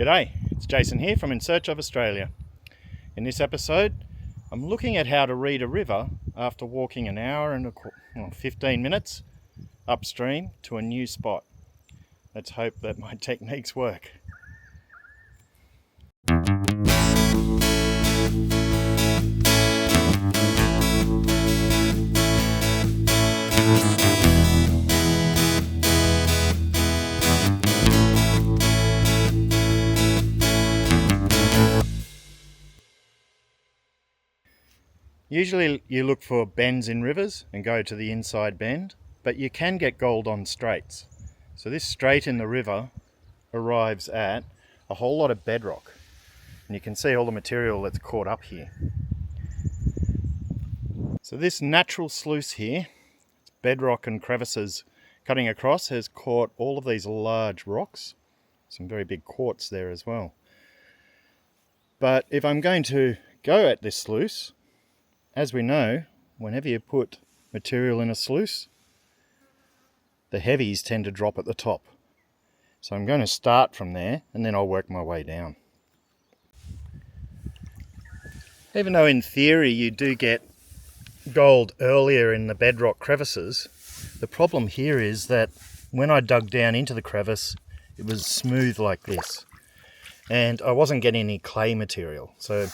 G'day, it's Jason here from In Search of Australia. In this episode, I'm looking at how to read a river after walking an hour and 15 minutes upstream to a new spot. Let's hope that my techniques work. Usually you look for bends in rivers and go to the inside bend, but you can get gold on straights. So this straight in the river arrives at a whole lot of bedrock, and you can see all the material that's caught up here. So this natural sluice here, bedrock and crevices cutting across, has caught all of these large rocks, some very big quartz there as well. But if I'm going to go at this sluice, as we know, whenever you put material in a sluice, the heavies tend to drop at the top. So I'm going to start from there and then I'll work my way down. Even though in theory you do get gold earlier in the bedrock crevices, the problem here is that when I dug down into the crevice, it was smooth like this. And I wasn't getting any clay material. So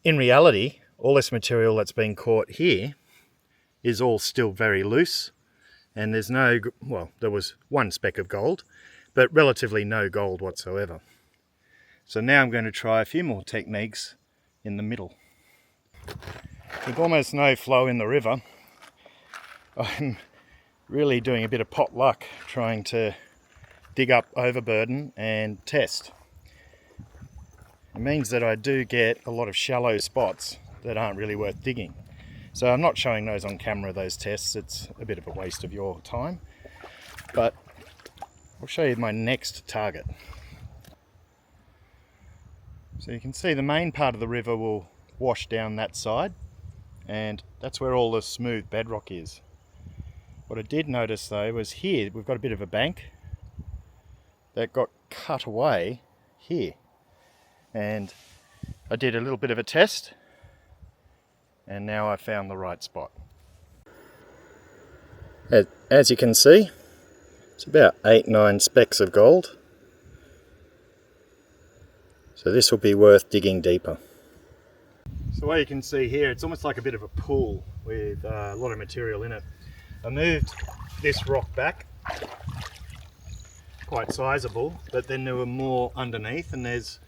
in reality, all this material that's been caught here is all still very loose, and there's no, well, there was one speck of gold, but relatively no gold whatsoever. So now I'm going to try a few more techniques in the middle. With almost no flow in the river, I'm really doing a bit of pot luck trying to dig up overburden and test. It means that I do get a lot of shallow spots that aren't really worth digging. So I'm not showing those on camera, those tests. It's a bit of a waste of your time. But I'll show you my next target. So you can see the main part of the river will wash down that side, and that's where all the smooth bedrock is. What I did notice though was here, we've got a bit of a bank that got cut away here. And I did a little bit of a test, and now I found the right spot. As you can see, it's about 8-9 specks of gold. So this will be worth digging deeper. So what you can see here, it's almost like a bit of a pool with a lot of material in it. I moved this rock back, quite sizable, but then there were more underneath, and there's,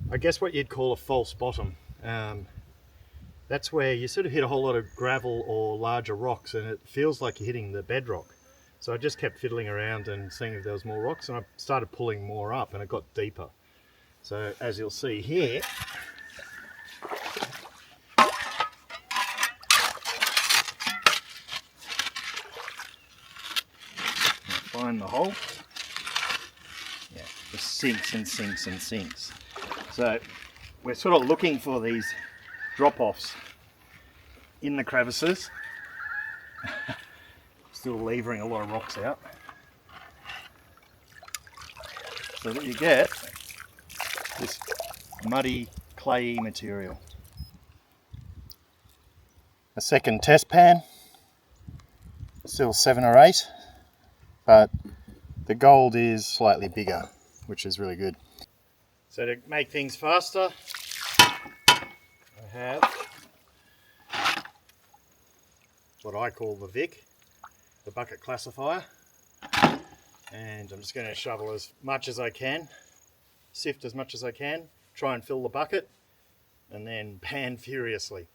I guess, what you'd call a false bottom. That's where you sort of hit a whole lot of gravel or larger rocks and it feels like you're hitting the bedrock. So I just kept fiddling around and seeing if there was more rocks, and I started pulling more up and it got deeper. So as you'll see here, find the hole. Yeah, just sinks and sinks and sinks. So we're sort of looking for these drop-offs in the crevices. Still levering a lot of rocks out, so that you get this muddy, clayey material. A second test pan, still 7 or 8, but the gold is slightly bigger, which is really good. So to make things faster, I have what I call the Vic, the bucket classifier, and I'm just going to shovel as much as I can, sift as much as I can, try and fill the bucket, and then pan furiously.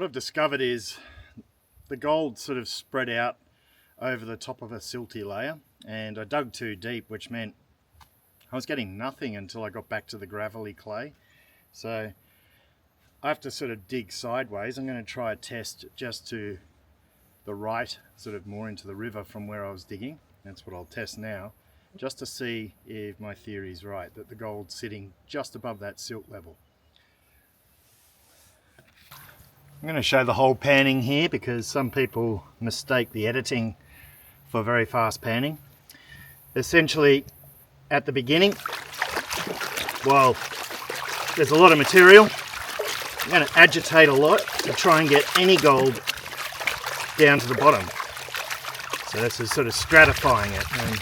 What I've discovered is the gold sort of spread out over the top of a silty layer, and I dug too deep, which meant I was getting nothing until I got back to the gravelly clay. So I have to sort of dig sideways. I'm going to try a test just to the right, sort of more into the river from where I was digging. That's what I'll test now, just to see if my theory is right, that the gold's sitting just above that silt level. I'm going to show the whole panning here because some people mistake the editing for very fast panning. Essentially, at the beginning, while there's a lot of material, I'm going to agitate a lot to try and get any gold down to the bottom. So this is sort of stratifying it, and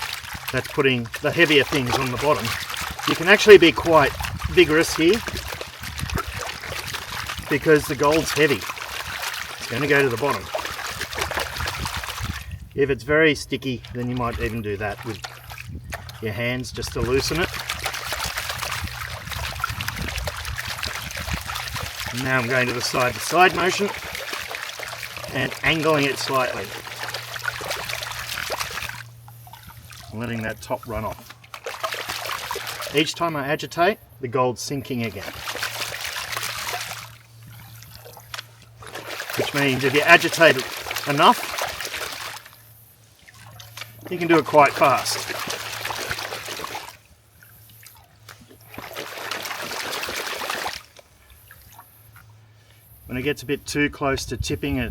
that's putting the heavier things on the bottom. You can actually be quite vigorous here because the gold's heavy. It's going to go to the bottom. If it's very sticky, then you might even do that with your hands just to loosen it. And now I'm going to the side-to-side motion and angling it slightly. Letting that top run off. Each time I agitate, the gold's sinking again. Which means if you agitate it enough, you can do it quite fast. When it gets a bit too close to tipping at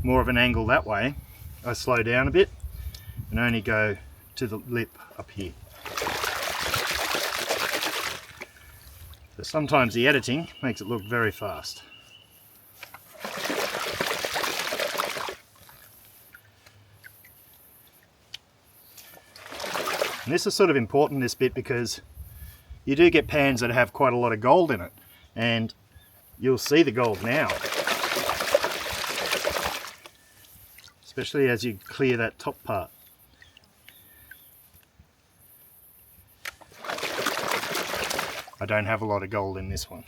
more of an angle that way, I slow down a bit and only go to the lip up here. So sometimes the editing makes it look very fast. And this is sort of important, this bit, because you do get pans that have quite a lot of gold in it, and you'll see the gold now, especially as you clear that top part. I don't have a lot of gold in this one.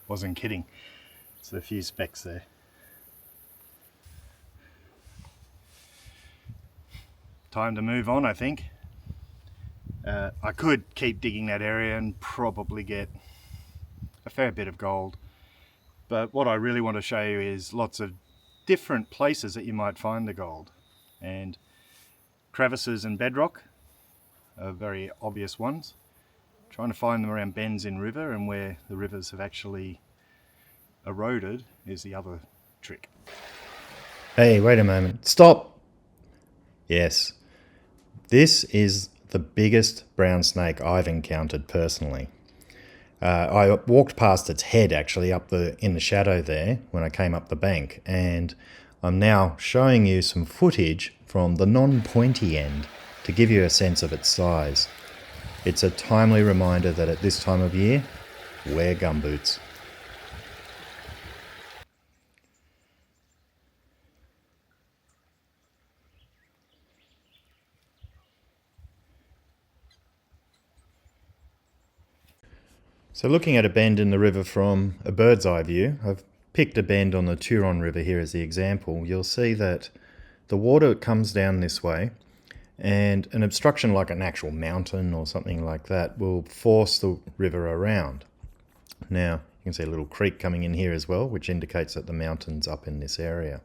Wasn't kidding. So a few specks there. Time to move on, I think. I could keep digging that area and probably get a fair bit of gold. But what I really want to show you is lots of different places that you might find the gold. And crevices and bedrock are very obvious ones. Trying to find them around bends in river and where the rivers have actually eroded is the other trick. Hey, wait a moment. Stop! Yes, this is the biggest brown snake I've encountered personally. I walked past its head actually in the shadow there when I came up the bank, and I'm now showing you some footage from the non-pointy end to give you a sense of its size. It's a timely reminder that at this time of year, wear gumboots. So looking at a bend in the river from a bird's eye view, I've picked a bend on the Turon River here as the example. You'll see that the water comes down this way, and an obstruction like an actual mountain or something like that will force the river around. Now, you can see a little creek coming in here as well, which indicates that the mountain's up in this area.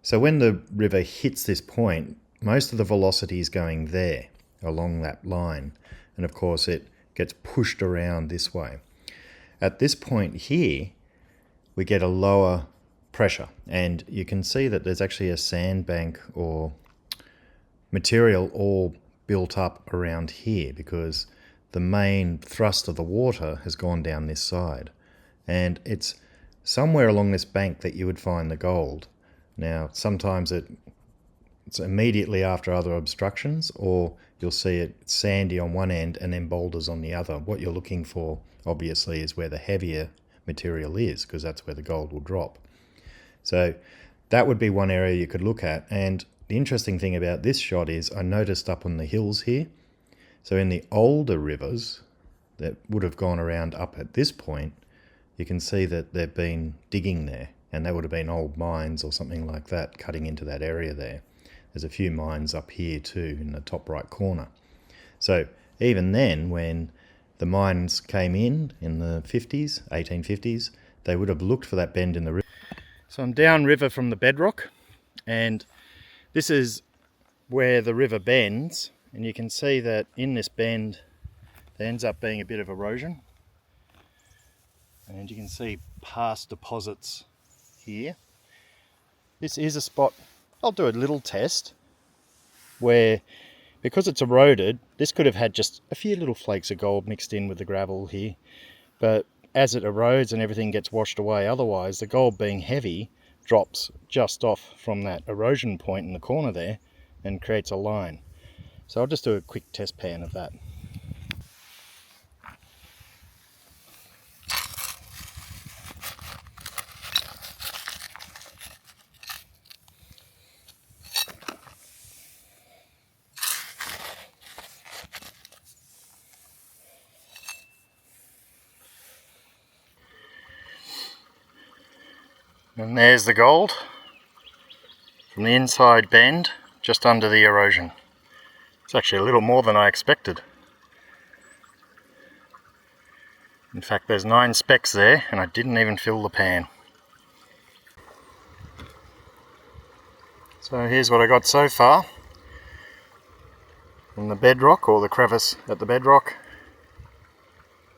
So when the river hits this point, most of the velocity is going there, along that line. And of course, it gets pushed around this way. At this point here, we get a lower pressure. And you can see that there's actually a sandbank or material all built up around here because the main thrust of the water has gone down this side. And it's somewhere along this bank that you would find the gold. Now, sometimes it's immediately after other obstructions, or you'll see it sandy on one end and then boulders on the other. What you're looking for, obviously, is where the heavier material is, because that's where the gold will drop. So that would be one area you could look at. And the interesting thing about this shot is I noticed up on the hills here, so in the older rivers that would have gone around up at this point, you can see that they've been digging there, and that would have been old mines or something like that cutting into that area there. There's a few mines up here too in the top right corner. So even then, when the mines came in the 50s, 1850s, they would have looked for that bend in the river. So I'm downriver from the Bedrock, and this is where the river bends, and you can see that in this bend there ends up being a bit of erosion, and you can see past deposits here. This is a spot I'll do a little test where, because it's eroded, this could have had just a few little flakes of gold mixed in with the gravel here, but as it erodes and everything gets washed away, otherwise the gold being heavy drops just off from that erosion point in the corner there and creates a line. So I'll just do a quick test pan of that. And there's the gold from the inside bend, just under the erosion. It's actually a little more than I expected. In fact, there's 9 specks there, and I didn't even fill the pan. So here's what I got so far from the bedrock, or the crevice at the bedrock,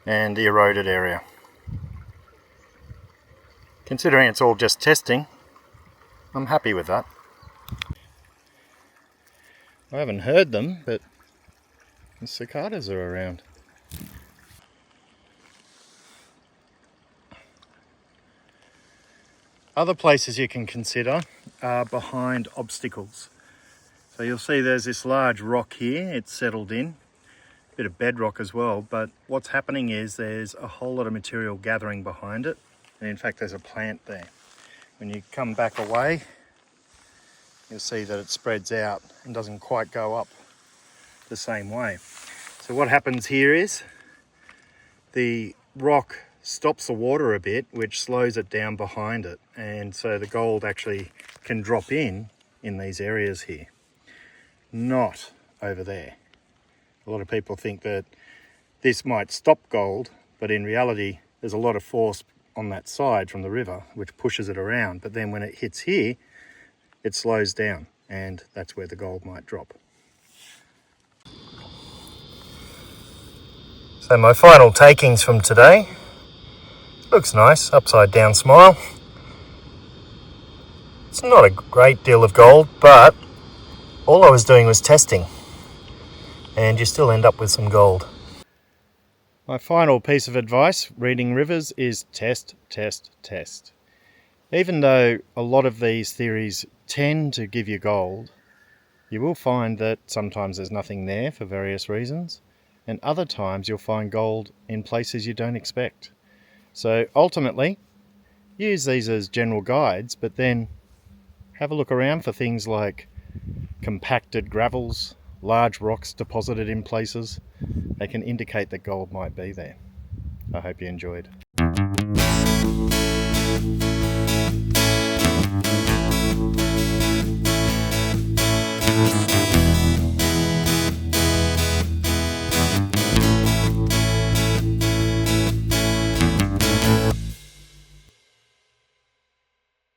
and the eroded area. Considering it's all just testing, I'm happy with that. I haven't heard them, but the cicadas are around. Other places you can consider are behind obstacles. So you'll see there's this large rock here, it's settled in, a bit of bedrock as well, but what's happening is there's a whole lot of material gathering behind it. And in fact, there's a plant there. When you come back away, you'll see that it spreads out and doesn't quite go up the same way. So what happens here is the rock stops the water a bit, which slows it down behind it. And so the gold actually can drop in these areas here, not over there. A lot of people think that this might stop gold, but in reality, there's a lot of force on that side from the river which pushes it around, but then when it hits here it slows down, and that's where the gold might drop. So my final takings from today, looks nice, upside down smile. It's not a great deal of gold, but all I was doing was testing, and you still end up with some gold. My final piece of advice reading rivers is test, test, test. Even though a lot of these theories tend to give you gold, you will find that sometimes there's nothing there for various reasons, and other times you'll find gold in places you don't expect. So ultimately, use these as general guides, but then have a look around for things like compacted gravels, large rocks deposited in places. They can indicate that gold might be there. I hope you enjoyed.